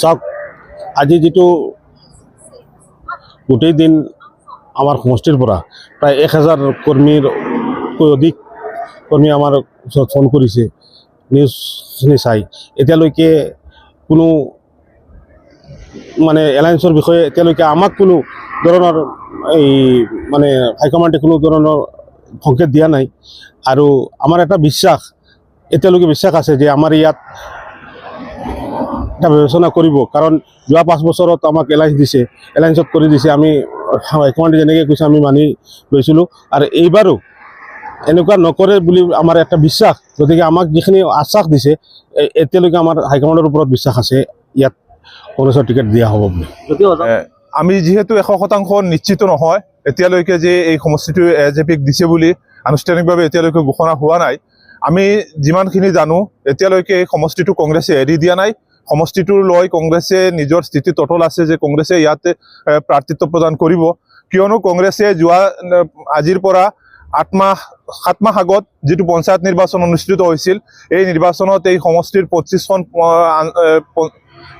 চাওক আজি যিটো গোটেই দিন আমাৰ সমষ্টিৰ পৰা প্ৰায় 1000 কৰ্মীতকৈ অধিক কৰ্মী আমাৰ ওচৰত ফোন কৰিছে নিউজখিনি চাই। এতিয়ালৈকে কোনো মানে এলায়েন্সৰ বিষয়ে এতিয়ালৈকে আমাক কোনো ধৰণৰ এই মানে হাইকমাণ্ডে কোনো ধৰণৰ সংকেত দিয়া নাই। আৰু আমাৰ এটা বিশ্বাস এতিয়ালৈকে বিশ্বাস আছে যে আমাৰ ইয়াত এটা বিবেচনা কৰিব, কাৰণ যোৱা 5 বছৰত আমাক এলায়েন্স দিছে, এলায়েন্সত কৰি দিছে। আমি হাইকমাণ্ডে যেনেকৈ কৈছে আমি মানি লৈছিলোঁ, আৰু এইবাৰো এনেকুৱা নকৰে বুলি আমাৰ এটা বিশ্বাস। গতিকে আমাক যিখিনি আশ্বাস দিছে এতিয়ালৈকে আমাৰ হাইকমাণ্ডৰ ওপৰত বিশ্বাস আছে ইয়াত কংগ্ৰেছৰ টিকেট দিয়া হ'ব বুলি। আমি যিহেতু 100% নিশ্চিত নহয় এতিয়ালৈকে যে এই সমষ্টিটো AJPক দিছে বুলি আনুষ্ঠানিকভাৱে এতিয়ালৈকে ঘোষণা হোৱা নাই। আমি যিমানখিনি জানো এতিয়ালৈকে এই সমষ্টিটো কংগ্ৰেছে এৰি দিয়া নাই। সমষ্টিটো লৈ কংগ্ৰেছে নিজৰ স্থিতিত অটল আছে যে কংগ্ৰেছে ইয়াতে প্ৰাৰ্থিত্ব প্ৰদান কৰিব, কিয়নো কংগ্ৰেছে যোৱা আজিৰ পৰা 7 মাহ আগত যিটো পঞ্চায়ত নিৰ্বাচন অনুষ্ঠিত হৈছিল, এই নিৰ্বাচনত এই সমষ্টিৰ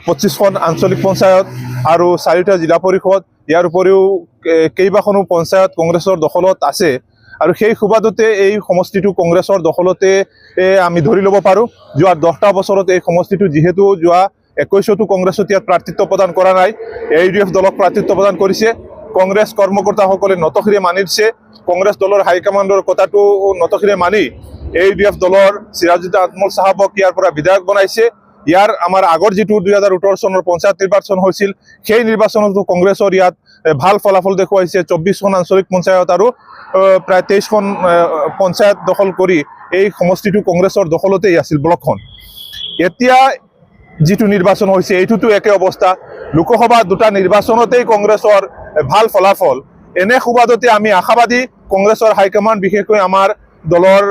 25খন আঞ্চলিক পঞ্চায়ত আৰু 4টা জিলা পৰিষদ, ইয়াৰ উপৰিও কেইবাখনো পঞ্চায়ত কংগ্ৰেছৰ দখলত আছে। আৰু সেই সুবাদতে এই সমষ্টিটো কংগ্ৰেছৰ দখলতে আমি ধৰি ল'ব পাৰোঁ। যোৱা 10টা বছৰত এই সমষ্টিটো যিহেতু যোৱা 21তো কংগ্ৰেছত ইয়াত প্ৰাৰ্থিত্ব প্ৰদান কৰা নাই, AUDF দলক প্ৰাৰ্থিত্ব প্ৰদান কৰিছে। কংগ্ৰেছ কৰ্মকৰ্তাসকলে নতশিৰে মানি দিছে। কংগ্ৰেছ দলৰ হাইকমাণ্ডৰ কথাটো নতশিৰে মানি AUDF দলৰ চিৰাজুদ্দিন আজমল চাহাবক ইয়াৰ পৰা বিধায়ক বনাইছে। ইয়াৰ আমাৰ আগৰ যিটো 2018 চনৰ পঞ্চায়ত নিৰ্বাচন হৈছিল, সেই নিৰ্বাচনতো কংগ্ৰেছৰ ইয়াত ভাল ফলাফল দেখুৱাইছে। 24খন আঞ্চলিক পঞ্চায়ত আৰু প্ৰায় 23খন পঞ্চায়ত দখল কৰি এই সমষ্টিটো কংগ্ৰেছৰ দখলতেই আছিল ব্লকখন। এতিয়া যিটো নিৰ্বাচন হৈছে এইটোতো একে অৱস্থা। লোকসভা 2টা নিৰ্বাচনতেই কংগ্ৰেছৰ ভাল ফলাফল। এনে সুবাদতে আমি আশাবাদী কংগ্ৰেছৰ হাইকমাণ্ড, বিশেষকৈ আমাৰ দলৰ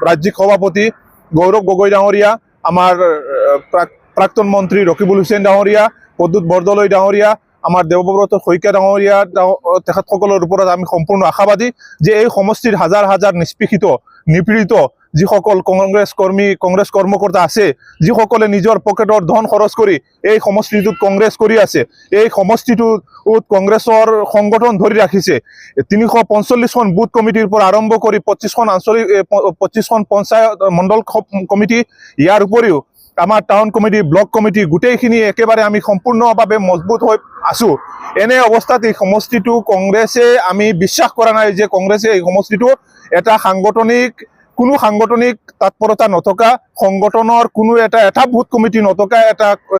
ৰাজ্যিক সভাপতি গৌৰৱ গগৈ ডাঙৰীয়া, আমাৰ প্ৰাক্তন মন্ত্ৰী ৰকিবুল হুছেইন ডাঙৰীয়া, প্ৰদ্যুৎ বৰদলৈ ডাঙৰীয়া, আমাৰ দেৱব্ৰত শইকীয়া ডাঙৰীয়া, তেখেতসকলৰ ওপৰত আমি সম্পূৰ্ণ আশাবাদী যে এই সমষ্টিৰ হাজাৰ হাজাৰ নিষ্পেষিত নিপীড়িত যিসকল কংগ্ৰেছ কৰ্মী, কংগ্ৰেছ কৰ্মকৰ্তা আছে, যিসকলে নিজৰ পকেটৰ ধন খৰচ কৰি এই সমষ্টিটোত কংগ্ৰেছ কৰি আছে, এই সমষ্টিটোত কংগ্ৰেছৰ সংগঠন ধৰি ৰাখিছে। 345খন বুথ কমিটিৰ পৰা আৰম্ভ কৰি 25খন পঞ্চায়ত মণ্ডল কমিটি, ইয়াৰ উপৰিও আমাৰ টাউন কমিটি, ব্লক কমিটি, গোটেইখিনি একেবাৰে আমি সম্পূৰ্ণভাৱে মজবুত হৈ আছোঁ। এনে অৱস্থাত এই সমষ্টিটো কংগ্ৰেছে, আমি বিশ্বাস কৰা নাই যে কংগ্ৰেছে এই সমষ্টিটো এটা কোনো সাংগঠনিক তৎপৰতা নথকা, সংগঠনৰ কোনো এটা বুথ কমিটি নথকা এটা